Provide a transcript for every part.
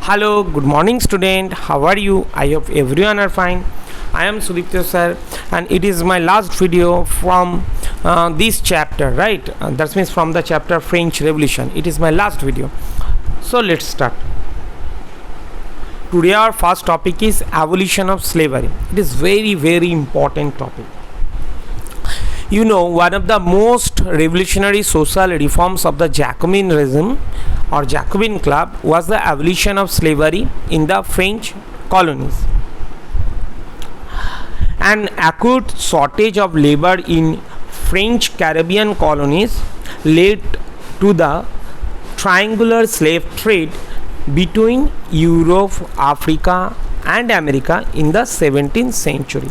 Hello, good morning student. How are you? I hope everyone are fine. I am Sudipta sir and it is my last video from this chapter, right? That means from the chapter French Revolution. It is my last video. So let's start. Today our first topic is abolition of slavery. It is very important topic. You know, one of the most revolutionary social reforms of the Jacobin regime or Jacobin club was the abolition of slavery in the French colonies. An acute shortage of labor in French Caribbean colonies led to the triangular slave trade between Europe, Africa and America in the 17th century.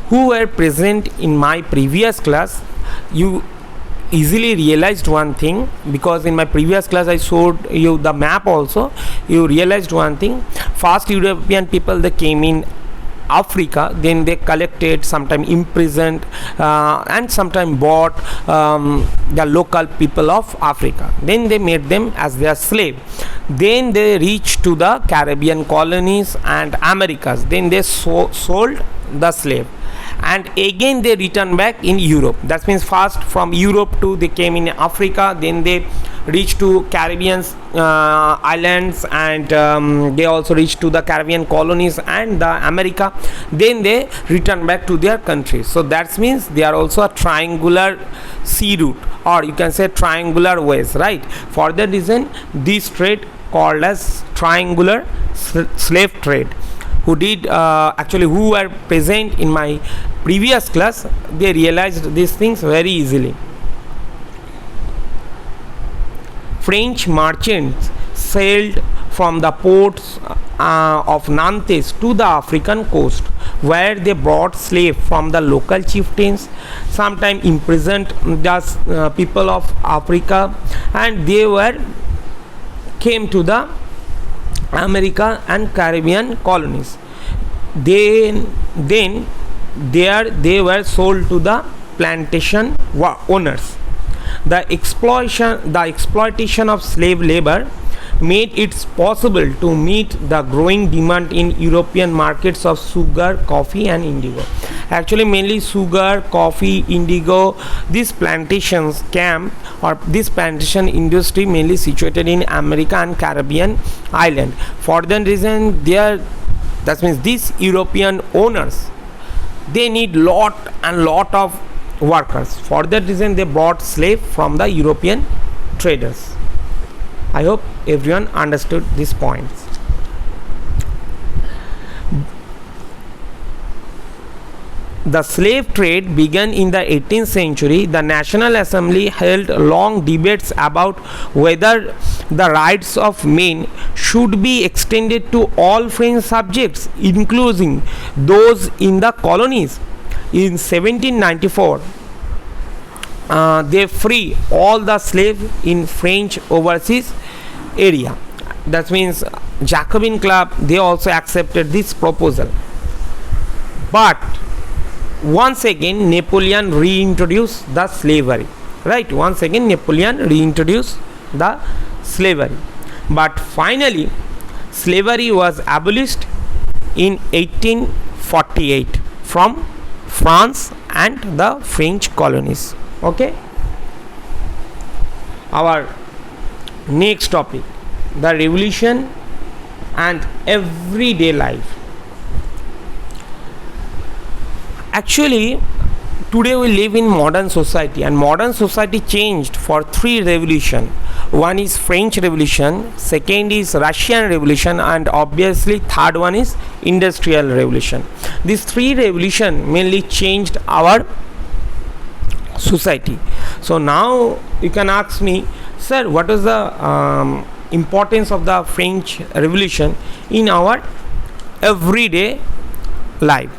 Who were present in my previous class, you easily realized one thing, because in my previous class I showed you the map also. You realized one thing: first European people, they came in Africa, then they collected, sometime imprisoned and sometime bought the local people of Africa, then they made them as their slave, then they reached to the Caribbean colonies and Americas, then they sold the slave, and again they return back in Europe. That means first from Europe to they came in Africa, then they reached to Caribbean islands, and they also reached to the Caribbean colonies and the America, then they return back to their country. So that means they are also a triangular sea route, or you can say triangular ways, right? For that reason this trade called as triangular slave trade. Who were present in my previous class, they realized these things very easily. French merchants sailed from the ports of Nantes to the African coast, where they brought slaves from the local chieftains, sometimes imprisoned the people of Africa, and they came to the America and Caribbean colonies. Then there they were sold to the plantation owners. The exploitation of slave labor made it possible to meet the growing demand in European markets of sugar, coffee and indigo. Actually mainly sugar, coffee, indigo, these plantations camp or this plantation industry mainly situated in America and Caribbean island. For that reason that means these European owners, they need lot of workers. For that reason they bought slave from the European traders. I hope everyone understood these points. The slave trade began in the 18th century. The National Assembly held long debates about whether the rights of men should be extended to all French subjects, including those in the colonies. In 1794, they free all the slaves in French overseas area. That means Jacobin club, they also accepted this proposal. But once again Napoleon reintroduced the slavery, right? Once again Napoleon reintroduced the slavery, but finally slavery was abolished in 1848 from France and the French colonies. Okay, our next topic, the revolution and everyday life. Actually today we live in modern society, and modern society changed for three revolutions. One is French Revolution, second is Russian Revolution, and obviously third one is Industrial Revolution. These three revolutions mainly changed our society. So now you can ask me, sir, what is the importance of the French Revolution in our everyday life?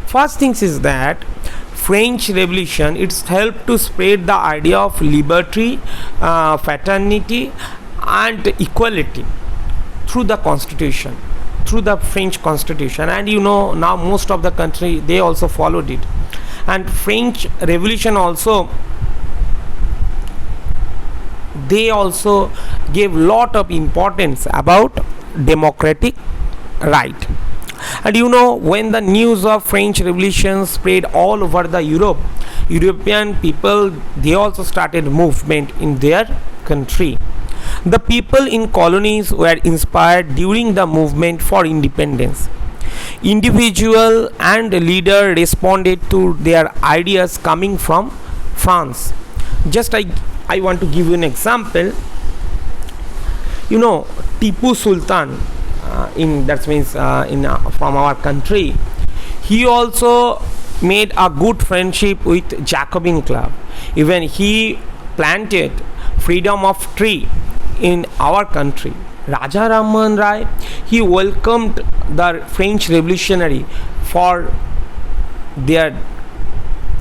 First things is that French Revolution, it's helped to spread the idea of liberty, fraternity and equality through the constitution, through the French constitution, and you know now most of the country they also followed it. And French Revolution also they also gave lot of importance about democratic right. And you know, when the news of French Revolution spread all over the European people, they also started movement in their country. The people in colonies were inspired during the movement for independence. Individual and leader responded to their ideas coming from France. Just I want to give you an example. You know, Tipu Sultan, in that means in from our country, he also made a good friendship with Jacobin Club. Even he planted freedom of tree in our country. Raja Ram Mohan Rai, he welcomed the French revolutionary for their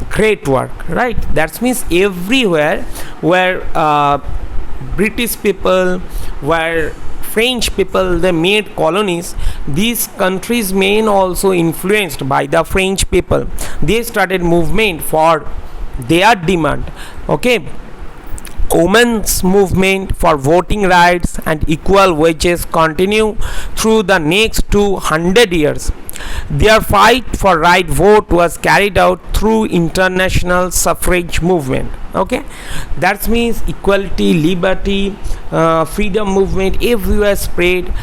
great work, right? That means everywhere where British people, where French people, they made colonies, these countries main also influenced by the French people. They started movement for their demand. Okay, women's movement for voting rights and equal wages continue through the next 200 years. Their fight for right vote was carried out through international suffrage movement. Okay, that means equality, liberty, freedom movement everywhere spread.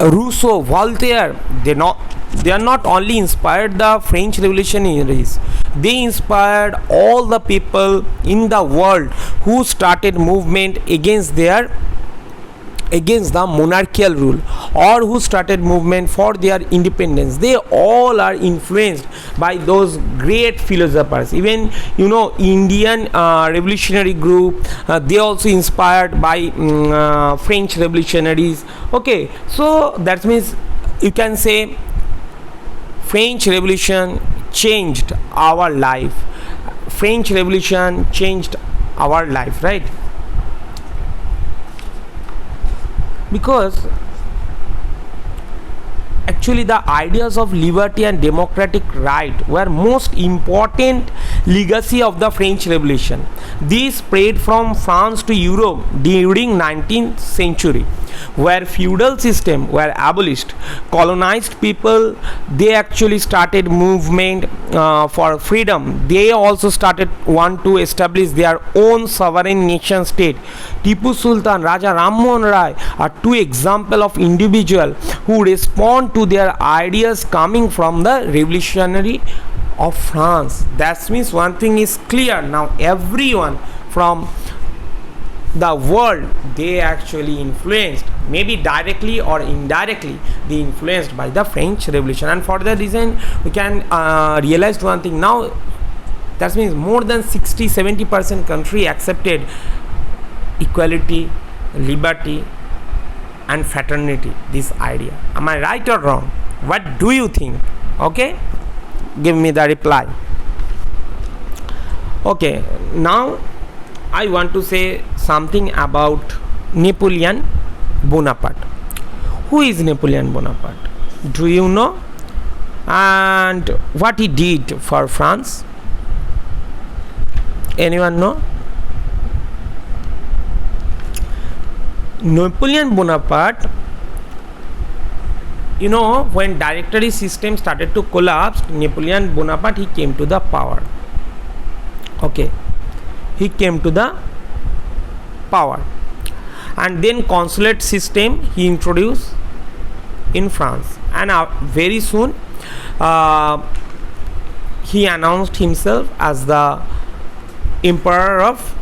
Rousseau, Voltaire, they are not only inspired the French revolutionaries, they inspired all the people in the world who started movement against the monarchical rule, or who started movement for their independence. They all are influenced by those great philosophers. Even you know, Indian revolutionary group, they also inspired by French revolutionaries. Okay, so that means you can say French Revolution changed our life. French Revolution changed our life, right? Because actually the ideas of liberty and democratic right were most important legacy of the French Revolution. These spread from France to Europe during 19th century, where feudal system were abolished. Colonized people, they actually started movement for freedom. They also started want to establish their own sovereign nation state. Tipu Sultan, Raja Ram Mohan Rai are two examples of individual who respond to their ideas coming from the revolutionary of France. That means one thing is clear now, everyone from the world, they actually influenced, maybe directly or indirectly, they influenced by the French Revolution. And for that reason we can realize one thing now, that means more than 60-70% country accepted equality, liberty and fraternity, this idea. Am I right or wrong? What do you think? Okay, give me the reply. Okay, now I want to say something about Napoleon Bonaparte. Who is Napoleon Bonaparte? Do you know? And what he did for France? Anyone know? Napoleon Bonaparte, you know, when directory system started to collapse, Napoleon Bonaparte, he came to the power. Okay, he came to the power, and then consulate system he introduced in France, and very soon he announced himself as the Emperor of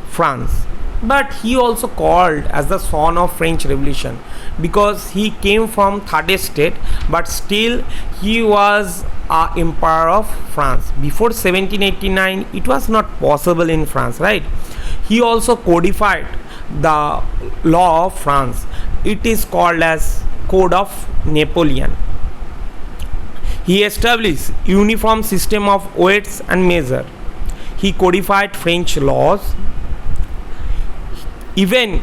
France. But he also called as the son of French Revolution, because he came from third estate, but still he was Emperor of France. Before 1789 it was not possible in France, right? He also codified the law of France. It is called as Code of Napoleon. He established uniform system of weights and measure. He codified French laws. Even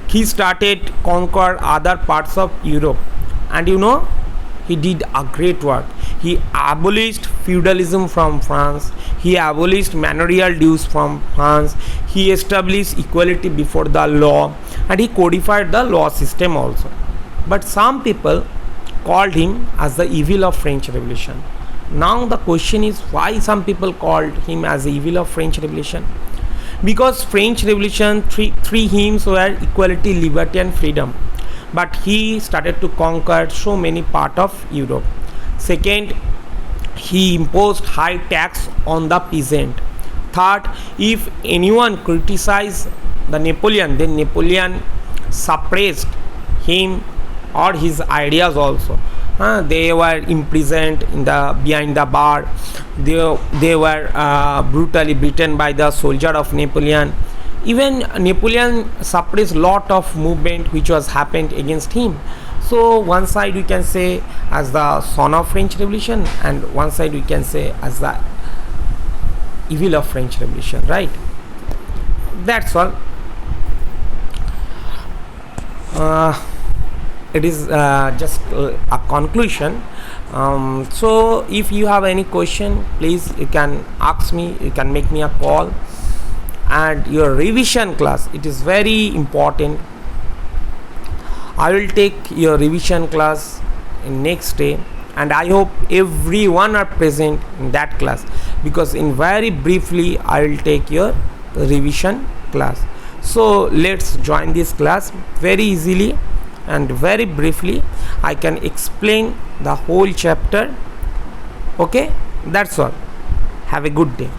he started conquer other parts of Europe, and you know, he did a great work. He abolished feudalism from France. He abolished manorial dues from France. He established equality before the law, and he codified the law system also. But some people called him as the evil of French Revolution. Now the question is, why some people called him as the evil of French Revolution? Because French Revolution three hymns were equality, liberty and freedom, but he started to conquer so many part of Europe. Second, he imposed high tax on the peasant. Third, if anyone criticized the Napoleon, then Napoleon suppressed him or his ideas also. They were imprisoned behind the bar. They were brutally beaten by the soldier of Napoleon. Even Napoleon suppressed lot of movement which was happened against him. So one side we can say as the son of French Revolution, and one side we can say as the evil of French Revolution, right? That's all. It is just a conclusion. So if you have any question, please you can ask me, you can make me a call. And your revision class, it is very important. I will take your revision class in next day, and I hope everyone are present in that class, because in very briefly I will take your revision class. So let's join this class very easily and very briefly. I can explain the whole chapter. Okay, that's all. Have a good day.